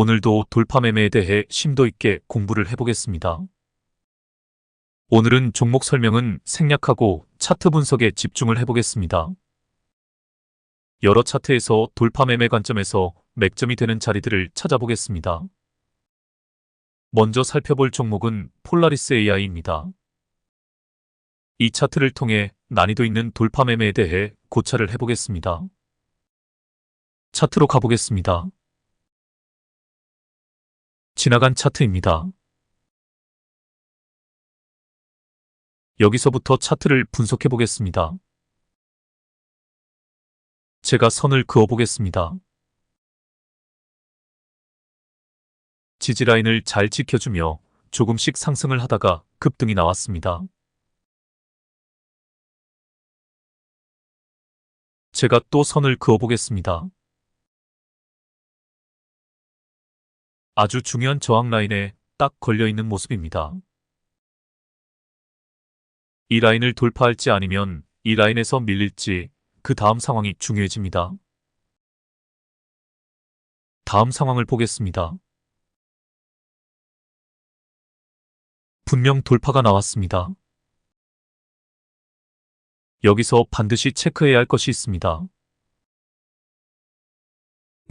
오늘도 돌파 매매에 대해 심도 있게 공부를 해보겠습니다. 오늘은 종목 설명은 생략하고 차트 분석에 집중을 해보겠습니다. 여러 차트에서 돌파 매매 관점에서 맥점이 되는 자리들을 찾아보겠습니다. 먼저 살펴볼 종목은 폴라리스 AI입니다. 이 차트를 통해 난이도 있는 돌파 매매에 대해 고찰을 해보겠습니다. 차트로 가보겠습니다. 지나간 차트입니다. 여기서부터 차트를 분석해 보겠습니다. 제가 선을 그어 보겠습니다. 지지라인을 잘 지켜주며 조금씩 상승을 하다가 급등이 나왔습니다. 제가 또 선을 그어 보겠습니다. 아주 중요한 저항 라인에 딱 걸려있는 모습입니다. 이 라인을 돌파할지 아니면 이 라인에서 밀릴지 그 다음 상황이 중요해집니다. 다음 상황을 보겠습니다. 분명 돌파가 나왔습니다. 여기서 반드시 체크해야 할 것이 있습니다.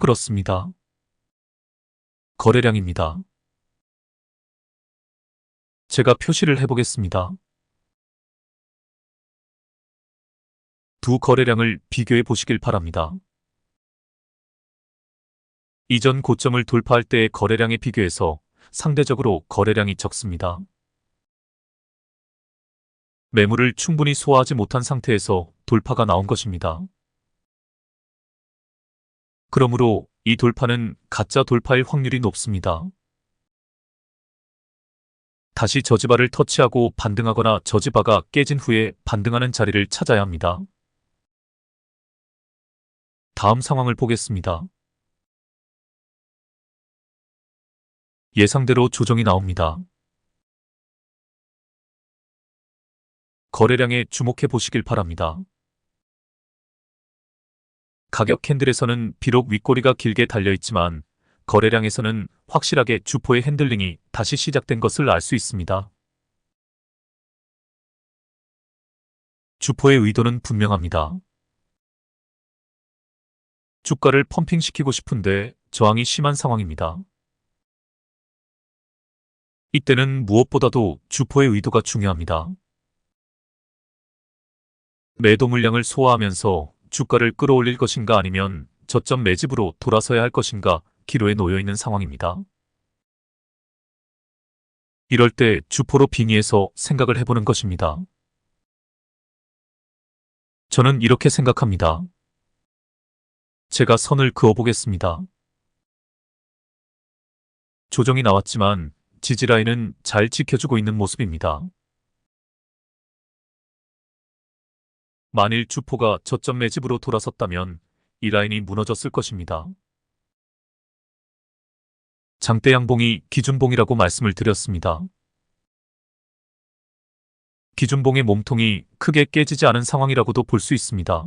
그렇습니다. 거래량입니다. 제가 표시를 해보겠습니다. 두 거래량을 비교해 보시길 바랍니다. 이전 고점을 돌파할 때의 거래량에 비교해서 상대적으로 거래량이 적습니다. 매물을 충분히 소화하지 못한 상태에서 돌파가 나온 것입니다. 그러므로 이 돌파는 가짜 돌파일 확률이 높습니다. 다시 저지바를 터치하고 반등하거나 저지바가 깨진 후에 반등하는 자리를 찾아야 합니다. 다음 상황을 보겠습니다. 예상대로 조정이 나옵니다. 거래량에 주목해 보시길 바랍니다. 가격 캔들에서는 비록 윗꼬리가 길게 달려있지만 거래량에서는 확실하게 주포의 핸들링이 다시 시작된 것을 알 수 있습니다. 주포의 의도는 분명합니다. 주가를 펌핑시키고 싶은데 저항이 심한 상황입니다. 이때는 무엇보다도 주포의 의도가 중요합니다. 매도 물량을 소화하면서 주가를 끌어올릴 것인가 아니면 저점 매집으로 돌아서야 할 것인가 기로에 놓여 있는 상황입니다. 이럴 때 주포로 빙의해서 생각을 해보는 것입니다. 저는 이렇게 생각합니다. 제가 선을 그어 보겠습니다. 조정이 나왔지만 지지라인은 잘 지켜주고 있는 모습입니다. 만일 주포가 저점 매집으로 돌아섰다면 이 라인이 무너졌을 것입니다. 장대 양봉이 기준봉이라고 말씀을 드렸습니다. 기준봉의 몸통이 크게 깨지지 않은 상황이라고도 볼 수 있습니다.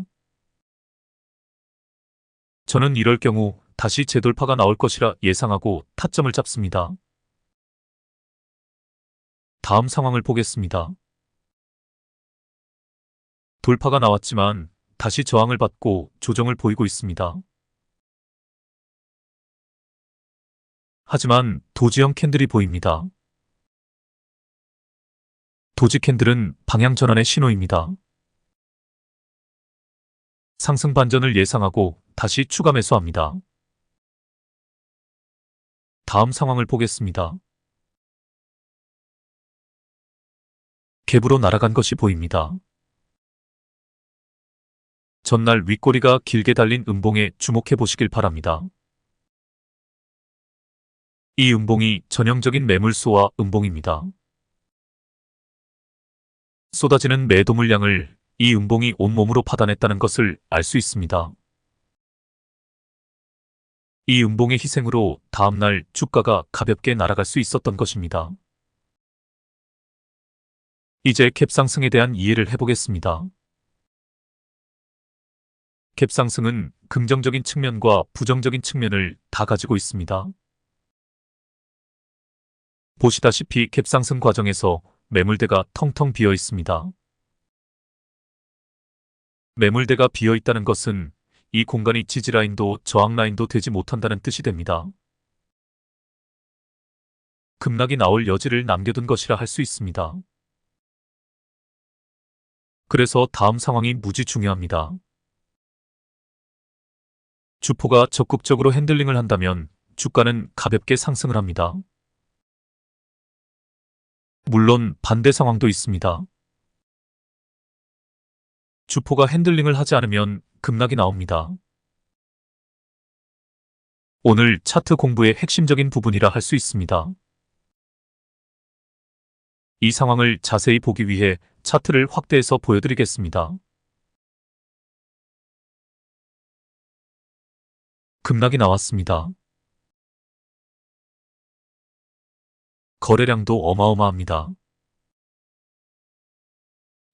저는 이럴 경우 다시 재돌파가 나올 것이라 예상하고 타점을 잡습니다. 다음 상황을 보겠습니다. 돌파가 나왔지만 다시 저항을 받고 조정을 보이고 있습니다. 하지만 도지형 캔들이 보입니다. 도지 캔들은 방향 전환의 신호입니다. 상승 반전을 예상하고 다시 추가 매수합니다. 다음 상황을 보겠습니다. 갭으로 날아간 것이 보입니다. 전날 윗꼬리가 길게 달린 음봉에 주목해 보시길 바랍니다. 이 음봉이 전형적인 매물소와 음봉입니다. 쏟아지는 매도 물량을 이 음봉이 온몸으로 받아냈다는 것을 알 수 있습니다. 이 음봉의 희생으로 다음날 주가가 가볍게 날아갈 수 있었던 것입니다. 이제 갭 상승에 대한 이해를 해보겠습니다. 갭 상승은 긍정적인 측면과 부정적인 측면을 다 가지고 있습니다. 보시다시피 갭상승 과정에서 매물대가 텅텅 비어 있습니다. 매물대가 비어 있다는 것은 이 공간이 지지라인도 저항라인도 되지 못한다는 뜻이 됩니다. 급락이 나올 여지를 남겨둔 것이라 할 수 있습니다. 그래서 다음 상황이 무지 중요합니다. 주포가 적극적으로 핸들링을 한다면 주가는 가볍게 상승을 합니다. 물론 반대 상황도 있습니다. 주포가 핸들링을 하지 않으면 급락이 나옵니다. 오늘 차트 공부의 핵심적인 부분이라 할 수 있습니다. 이 상황을 자세히 보기 위해 차트를 확대해서 보여드리겠습니다. 급락이 나왔습니다. 거래량도 어마어마합니다.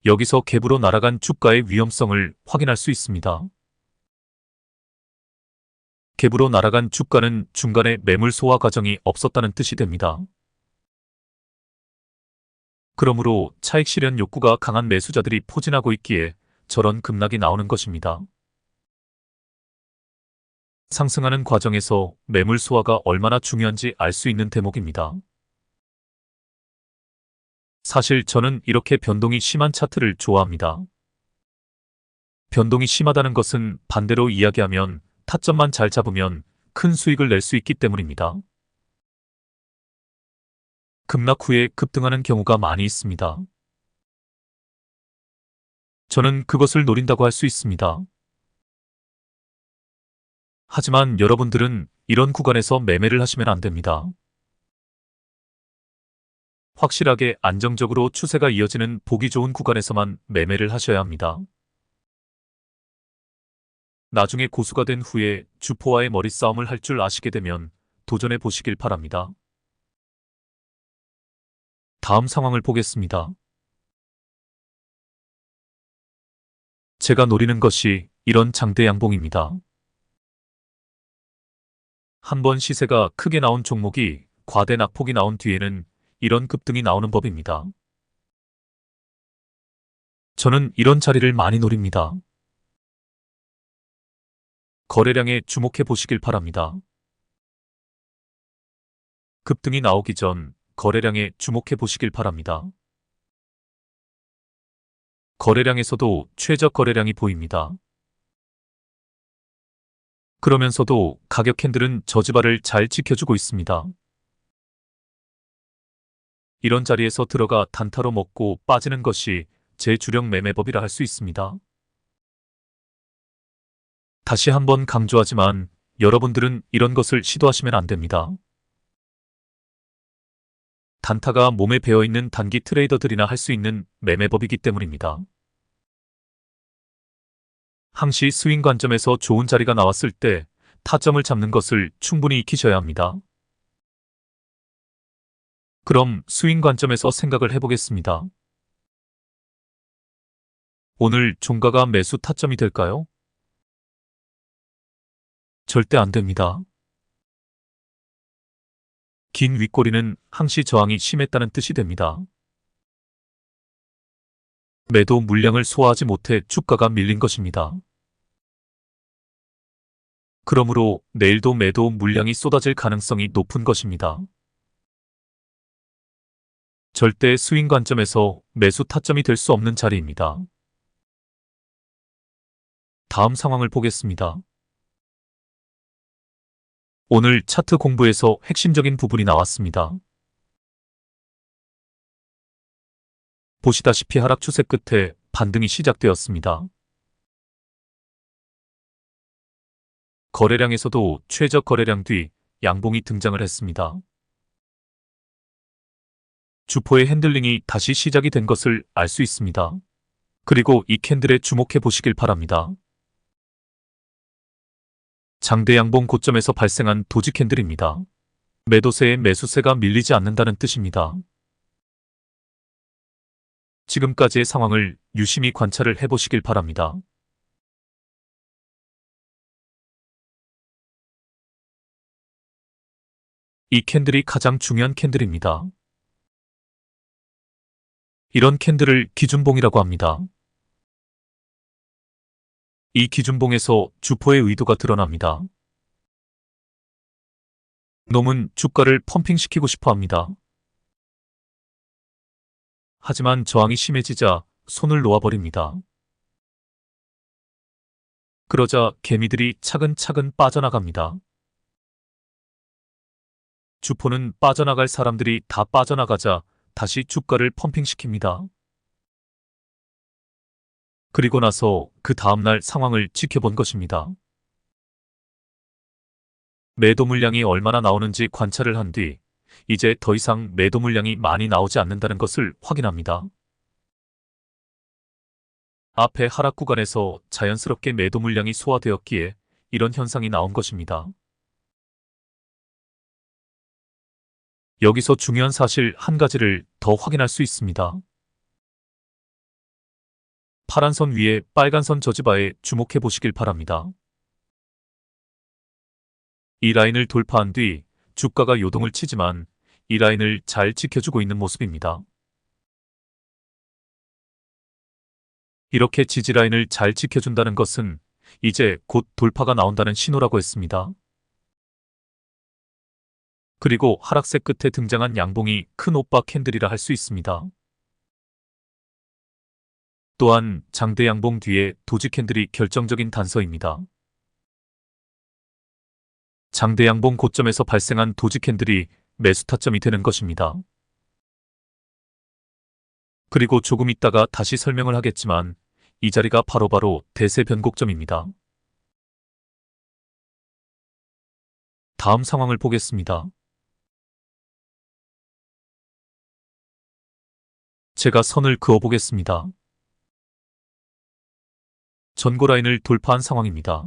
여기서 갭으로 날아간 주가의 위험성을 확인할 수 있습니다. 갭으로 날아간 주가는 중간에 매물 소화 과정이 없었다는 뜻이 됩니다. 그러므로 차익 실현 욕구가 강한 매수자들이 포진하고 있기에 저런 급락이 나오는 것입니다. 상승하는 과정에서 매물 소화가 얼마나 중요한지 알 수 있는 대목입니다. 사실 저는 이렇게 변동이 심한 차트를 좋아합니다. 변동이 심하다는 것은 반대로 이야기하면 타점만 잘 잡으면 큰 수익을 낼 수 있기 때문입니다. 급락 후에 급등하는 경우가 많이 있습니다. 저는 그것을 노린다고 할 수 있습니다. 하지만 여러분들은 이런 구간에서 매매를 하시면 안 됩니다. 확실하게 안정적으로 추세가 이어지는 보기 좋은 구간에서만 매매를 하셔야 합니다. 나중에 고수가 된 후에 주포와의 머리싸움을 할 줄 아시게 되면 도전해 보시길 바랍니다. 다음 상황을 보겠습니다. 제가 노리는 것이 이런 장대 양봉입니다. 한번 시세가 크게 나온 종목이 과대 낙폭이 나온 뒤에는 이런 급등이 나오는 법입니다. 저는 이런 자리를 많이 노립니다. 거래량에 주목해 보시길 바랍니다. 급등이 나오기 전 거래량에 주목해 보시길 바랍니다. 거래량에서도 최저 거래량이 보입니다. 그러면서도 가격 캔들은 저지발을 잘 지켜주고 있습니다. 이런 자리에서 들어가 단타로 먹고 빠지는 것이 제 주력 매매법이라 할 수 있습니다. 다시 한번 강조하지만 여러분들은 이런 것을 시도하시면 안 됩니다. 단타가 몸에 배어있는 단기 트레이더들이나 할 수 있는 매매법이기 때문입니다. 항시 스윙 관점에서 좋은 자리가 나왔을 때 타점을 잡는 것을 충분히 익히셔야 합니다. 그럼 스윙 관점에서 생각을 해보겠습니다. 오늘 종가가 매수 타점이 될까요? 절대 안 됩니다. 긴 윗꼬리는 항시 저항이 심했다는 뜻이 됩니다. 매도 물량을 소화하지 못해 주가가 밀린 것입니다. 그러므로 내일도 매도 물량이 쏟아질 가능성이 높은 것입니다. 절대 스윙 관점에서 매수 타점이 될 수 없는 자리입니다. 다음 상황을 보겠습니다. 오늘 차트 공부에서 핵심적인 부분이 나왔습니다. 보시다시피 하락 추세 끝에 반등이 시작되었습니다. 거래량에서도 최저 거래량 뒤 양봉이 등장을 했습니다. 주포의 핸들링이 다시 시작이 된 것을 알 수 있습니다. 그리고 이 캔들에 주목해 보시길 바랍니다. 장대 양봉 고점에서 발생한 도지 캔들입니다. 매도세에 매수세가 밀리지 않는다는 뜻입니다. 지금까지의 상황을 유심히 관찰을 해보시길 바랍니다. 이 캔들이 가장 중요한 캔들입니다. 이런 캔들을 기준봉이라고 합니다. 이 기준봉에서 주포의 의도가 드러납니다. 놈은 주가를 펌핑시키고 싶어 합니다. 하지만 저항이 심해지자 손을 놓아버립니다. 그러자 개미들이 차근차근 빠져나갑니다. 주포는 빠져나갈 사람들이 다 빠져나가자 다시 주가를 펌핑시킵니다. 그리고 나서 그 다음날 상황을 지켜본 것입니다. 매도 물량이 얼마나 나오는지 관찰을 한 뒤 이제 더 이상 매도 물량이 많이 나오지 않는다는 것을 확인합니다. 앞에 하락 구간에서 자연스럽게 매도 물량이 소화되었기에 이런 현상이 나온 것입니다. 여기서 중요한 사실 한 가지를 더 확인할 수 있습니다. 파란 선 위에 빨간 선 저지바에 주목해 보시길 바랍니다. 이 라인을 돌파한 뒤 주가가 요동을 치지만 이 라인을 잘 지켜주고 있는 모습입니다. 이렇게 지지라인을 잘 지켜준다는 것은 이제 곧 돌파가 나온다는 신호라고 했습니다. 그리고 하락세 끝에 등장한 양봉이 큰 오빠 캔들이라 할 수 있습니다. 또한 장대 양봉 뒤에 도지 캔들이 결정적인 단서입니다. 장대 양봉 고점에서 발생한 도지 캔들이 매수 타점이 되는 것입니다. 그리고 조금 있다가 다시 설명을 하겠지만 이 자리가 바로 대세 변곡점입니다. 다음 상황을 보겠습니다. 제가 선을 그어 보겠습니다. 전고 라인을 돌파한 상황입니다.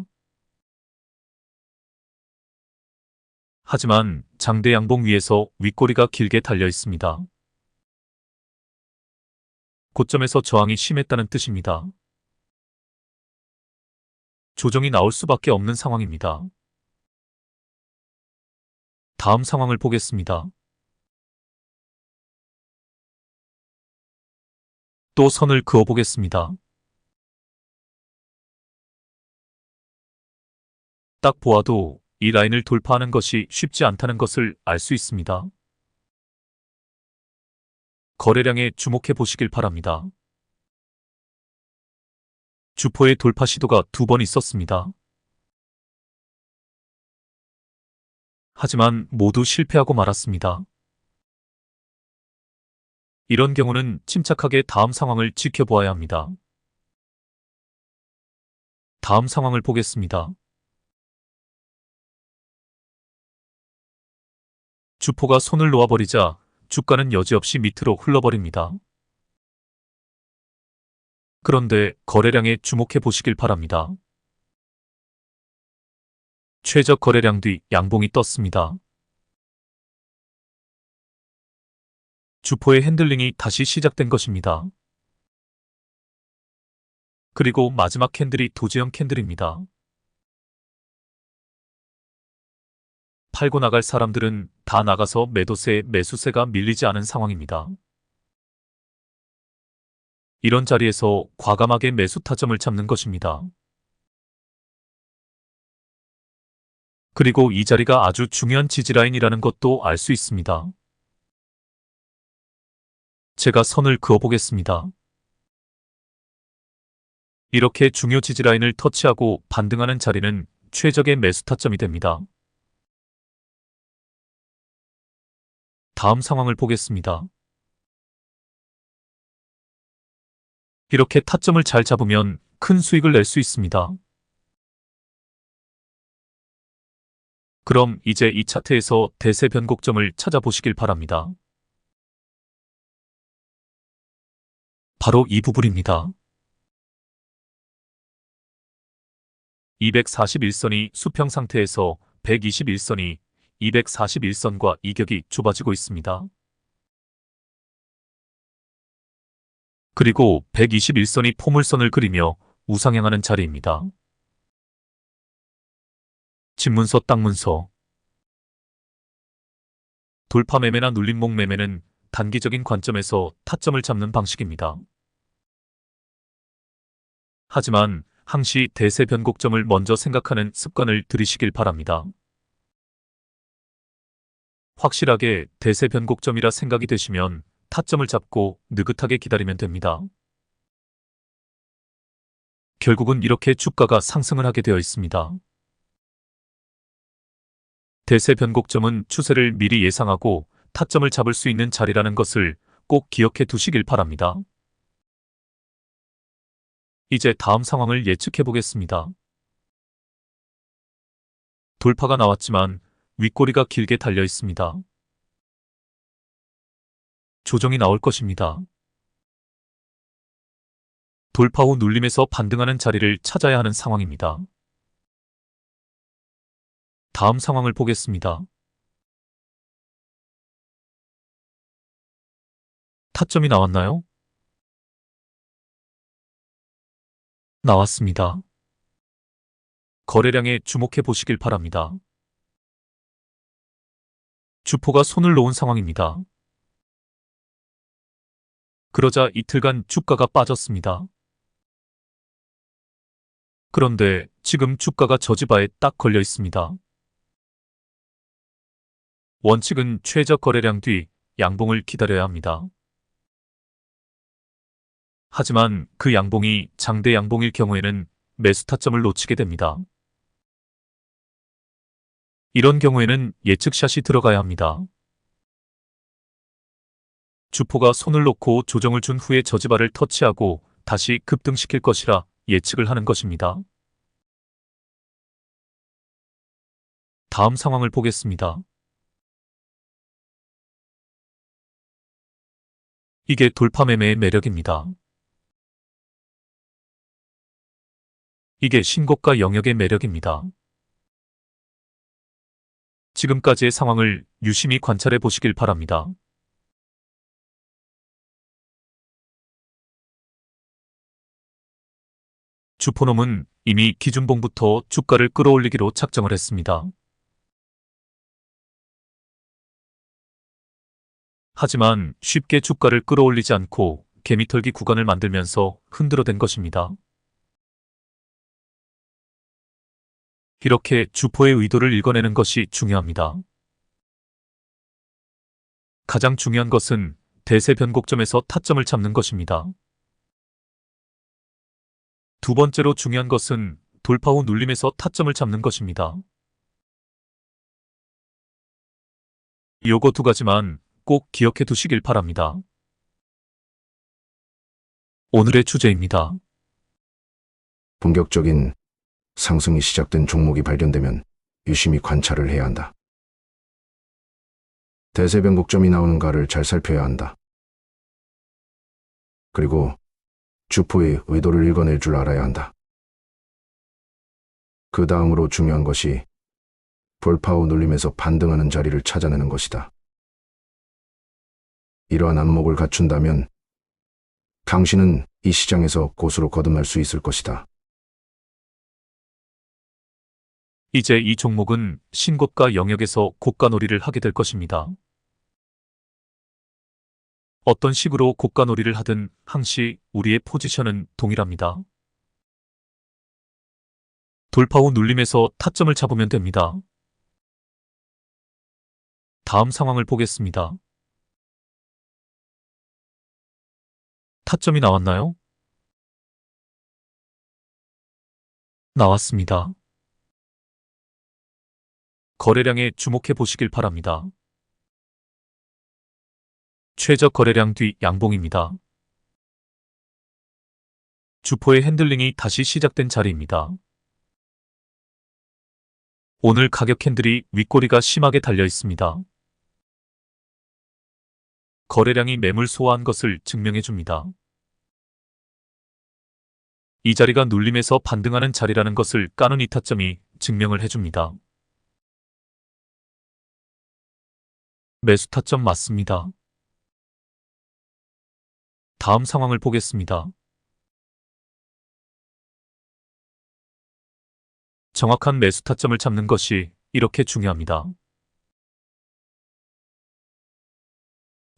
하지만 장대 양봉 위에서 윗꼬리가 길게 달려 있습니다. 고점에서 저항이 심했다는 뜻입니다. 조정이 나올 수밖에 없는 상황입니다. 다음 상황을 보겠습니다. 또 선을 그어 보겠습니다. 딱 보아도 이 라인을 돌파하는 것이 쉽지 않다는 것을 알 수 있습니다. 거래량에 주목해 보시길 바랍니다. 주포의 돌파 시도가 2번 있었습니다. 하지만 모두 실패하고 말았습니다. 이런 경우는 침착하게 다음 상황을 지켜보아야 합니다. 다음 상황을 보겠습니다. 주포가 손을 놓아버리자 주가는 여지없이 밑으로 흘러버립니다. 그런데 거래량에 주목해 보시길 바랍니다. 최저 거래량 뒤 양봉이 떴습니다. 주포의 핸들링이 다시 시작된 것입니다. 그리고 마지막 캔들이 도지형 캔들입니다. 팔고 나갈 사람들은 다 나가서 매도세에 매수세가 밀리지 않은 상황입니다. 이런 자리에서 과감하게 매수 타점을 잡는 것입니다. 그리고 이 자리가 아주 중요한 지지라인이라는 것도 알 수 있습니다. 제가 선을 그어 보겠습니다. 이렇게 중요 지지라인을 터치하고 반등하는 자리는 최적의 매수 타점이 됩니다. 다음 상황을 보겠습니다. 이렇게 타점을 잘 잡으면 큰 수익을 낼 수 있습니다. 그럼 이제 이 차트에서 대세 변곡점을 찾아보시길 바랍니다. 바로 이 부분입니다. 241선이 수평 상태에서 121선이 241선과 이격이 좁아지고 있습니다. 그리고 121선이 포물선을 그리며 우상향하는 자리입니다. 집문서 땅문서 돌파 매매나 눌림목 매매는 단기적인 관점에서 타점을 잡는 방식입니다. 하지만 항시 대세 변곡점을 먼저 생각하는 습관을 들이시길 바랍니다. 확실하게 대세 변곡점이라 생각이 되시면 타점을 잡고 느긋하게 기다리면 됩니다. 결국은 이렇게 주가가 상승을 하게 되어 있습니다. 대세 변곡점은 추세를 미리 예상하고 타점을 잡을 수 있는 자리라는 것을 꼭 기억해 두시길 바랍니다. 이제 다음 상황을 예측해 보겠습니다. 돌파가 나왔지만 윗꼬리가 길게 달려 있습니다. 조정이 나올 것입니다. 돌파 후 눌림에서 반등하는 자리를 찾아야 하는 상황입니다. 다음 상황을 보겠습니다. 타점이 나왔나요? 나왔습니다. 거래량에 주목해 보시길 바랍니다. 주포가 손을 놓은 상황입니다. 그러자 이틀간 주가가 빠졌습니다. 그런데 지금 주가가 저지바에 딱 걸려 있습니다. 원칙은 최저 거래량 뒤 양봉을 기다려야 합니다. 하지만 그 양봉이 장대 양봉일 경우에는 매수 타점을 놓치게 됩니다. 이런 경우에는 예측샷이 들어가야 합니다. 주포가 손을 놓고 조정을 준 후에 저지바를 터치하고 다시 급등시킬 것이라 예측을 하는 것입니다. 다음 상황을 보겠습니다. 이게 돌파 매매의 매력입니다. 이게 신고가 영역의 매력입니다. 지금까지의 상황을 유심히 관찰해 보시길 바랍니다. 주포놈은 이미 기준봉부터 주가를 끌어올리기로 작정을 했습니다. 하지만 쉽게 주가를 끌어올리지 않고 개미털기 구간을 만들면서 흔들어댄 것입니다. 이렇게 주포의 의도를 읽어내는 것이 중요합니다. 가장 중요한 것은 대세 변곡점에서 타점을 잡는 것입니다. 두 번째로 중요한 것은 돌파 후 눌림에서 타점을 잡는 것입니다. 요거 두 가지만 꼭 기억해 두시길 바랍니다. 오늘의 주제입니다. 본격적인 상승이 시작된 종목이 발견되면 유심히 관찰을 해야 한다. 대세 변곡점이 나오는가를 잘 살펴야 한다. 그리고 주포의 의도를 읽어낼 줄 알아야 한다. 그 다음으로 중요한 것이 돌파 후 눌림에서 반등하는 자리를 찾아내는 것이다. 이러한 안목을 갖춘다면 당신은 이 시장에서 고수로 거듭날 수 있을 것이다. 이제 이 종목은 신고가 영역에서 고가놀이를 하게 될 것입니다. 어떤 식으로 고가놀이를 하든 항시 우리의 포지션은 동일합니다. 돌파 후 눌림에서 타점을 잡으면 됩니다. 다음 상황을 보겠습니다. 타점이 나왔나요? 나왔습니다. 거래량에 주목해 보시길 바랍니다. 최저 거래량 뒤 양봉입니다. 주포의 핸들링이 다시 시작된 자리입니다. 오늘 가격 캔들이 윗꼬리가 심하게 달려 있습니다. 거래량이 매물 소화한 것을 증명해 줍니다. 이 자리가 눌림에서 반등하는 자리라는 것을 까는 이 타점이 증명을 해줍니다. 매수 타점 맞습니다. 다음 상황을 보겠습니다. 정확한 매수 타점을 잡는 것이 이렇게 중요합니다.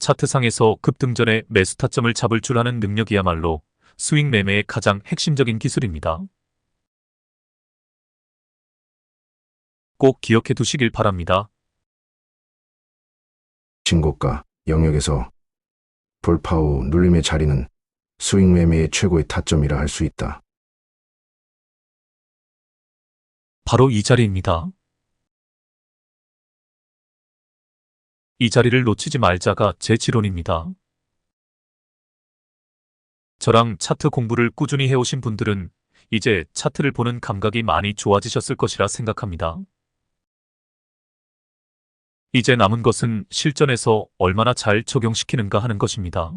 차트상에서 급등전에 매수 타점을 잡을 줄 아는 능력이야말로 스윙 매매의 가장 핵심적인 기술입니다. 꼭 기억해 두시길 바랍니다. 신고가 영역에서 돌파 후 눌림의 자리는 스윙 매매의 최고의 타점이라 할 수 있다. 바로 이 자리입니다. 이 자리를 놓치지 말자가 제 지론입니다. 저랑 차트 공부를 꾸준히 해오신 분들은 이제 차트를 보는 감각이 많이 좋아지셨을 것이라 생각합니다. 이제 남은 것은 실전에서 얼마나 잘 적용시키는가 하는 것입니다.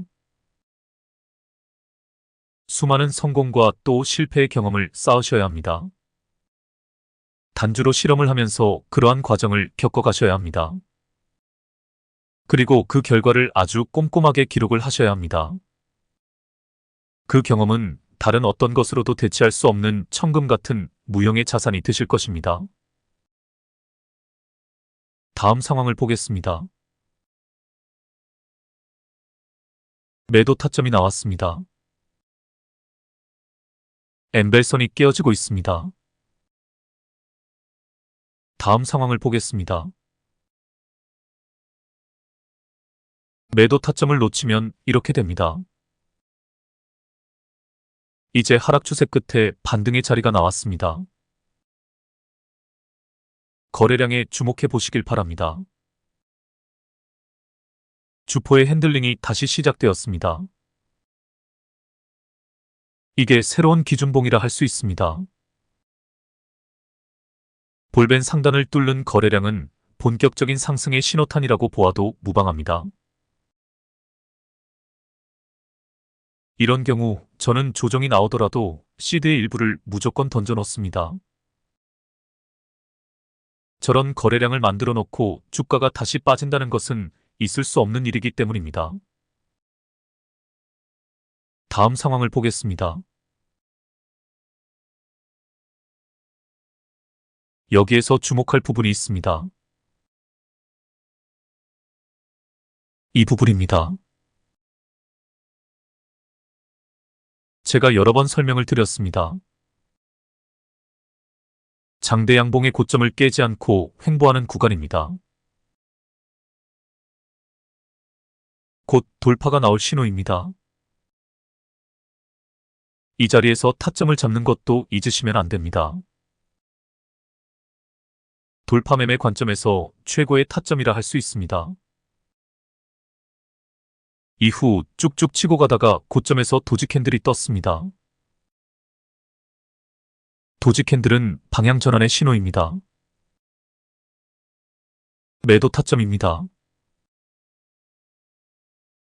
수많은 성공과 또 실패의 경험을 쌓으셔야 합니다. 단주로 실험을 하면서 그러한 과정을 겪어가셔야 합니다. 그리고 그 결과를 아주 꼼꼼하게 기록을 하셔야 합니다. 그 경험은 다른 어떤 것으로도 대체할 수 없는 천금 같은 무형의 자산이 되실 것입니다. 다음 상황을 보겠습니다. 매도 타점이 나왔습니다. 엠벨선이 깨어지고 있습니다. 다음 상황을 보겠습니다. 매도 타점을 놓치면 이렇게 됩니다. 이제 하락 추세 끝에 반등의 자리가 나왔습니다. 거래량에 주목해 보시길 바랍니다. 주포의 핸들링이 다시 시작되었습니다. 이게 새로운 기준봉이라 할 수 있습니다. 볼벤 상단을 뚫는 거래량은 본격적인 상승의 신호탄이라고 보아도 무방합니다. 이런 경우 저는 조정이 나오더라도 시드의 일부를 무조건 던져 넣습니다. 저런 거래량을 만들어 놓고 주가가 다시 빠진다는 것은 있을 수 없는 일이기 때문입니다. 다음 상황을 보겠습니다. 여기에서 주목할 부분이 있습니다. 이 부분입니다. 제가 여러 번 설명을 드렸습니다. 장대 양봉의 고점을 깨지 않고 횡보하는 구간입니다. 곧 돌파가 나올 신호입니다. 이 자리에서 타점을 잡는 것도 잊으시면 안 됩니다. 돌파 매매 관점에서 최고의 타점이라 할 수 있습니다. 이후 쭉쭉 치고 가다가 고점에서 도지 캔들이 떴습니다. 도지 캔들은 방향 전환의 신호입니다. 매도 타점입니다.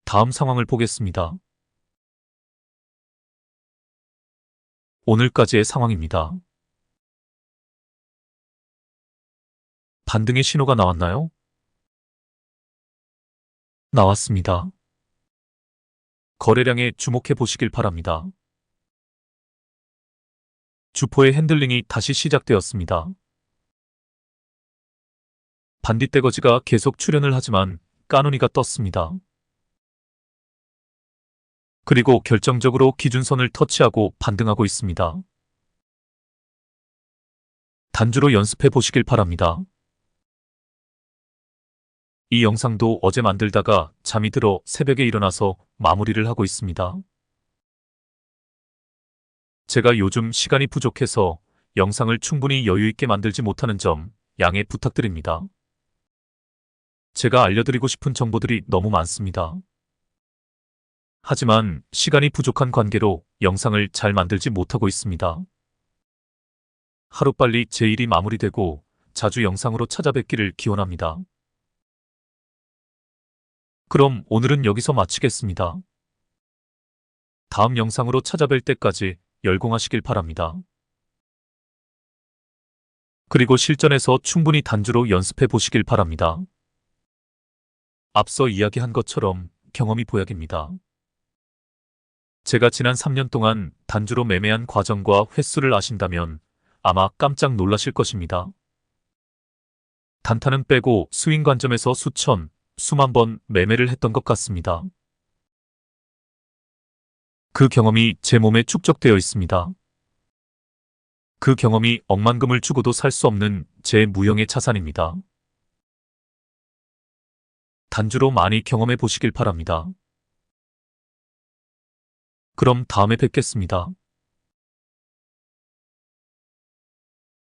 다음 상황을 보겠습니다. 오늘까지의 상황입니다. 반등의 신호가 나왔나요? 나왔습니다. 거래량에 주목해 보시길 바랍니다. 주포의 핸들링이 다시 시작되었습니다. 반딧대거지가 계속 출현을 하지만 까누니가 떴습니다. 그리고 결정적으로 기준선을 터치하고 반등하고 있습니다. 단주로 연습해 보시길 바랍니다. 이 영상도 어제 만들다가 잠이 들어 새벽에 일어나서 마무리를 하고 있습니다. 제가 요즘 시간이 부족해서 영상을 충분히 여유 있게 만들지 못하는 점 양해 부탁드립니다. 제가 알려드리고 싶은 정보들이 너무 많습니다. 하지만 시간이 부족한 관계로 영상을 잘 만들지 못하고 있습니다. 하루빨리 제 일이 마무리되고 자주 영상으로 찾아뵙기를 기원합니다. 그럼 오늘은 여기서 마치겠습니다. 다음 영상으로 찾아뵐 때까지 열공하시길 바랍니다. 그리고 실전에서 충분히 단주로 연습해 보시길 바랍니다. 앞서 이야기한 것처럼 경험이 보약입니다. 제가 지난 3년 동안 단주로 매매한 과정과 횟수를 아신다면 아마 깜짝 놀라실 것입니다. 단타는 빼고 스윙 관점에서 수천, 수만 번 매매를 했던 것 같습니다. 그 경험이 제 몸에 축적되어 있습니다. 그 경험이 억만금을 주고도 살 수 없는 제 무형의 자산입니다. 단주로 많이 경험해 보시길 바랍니다. 그럼 다음에 뵙겠습니다.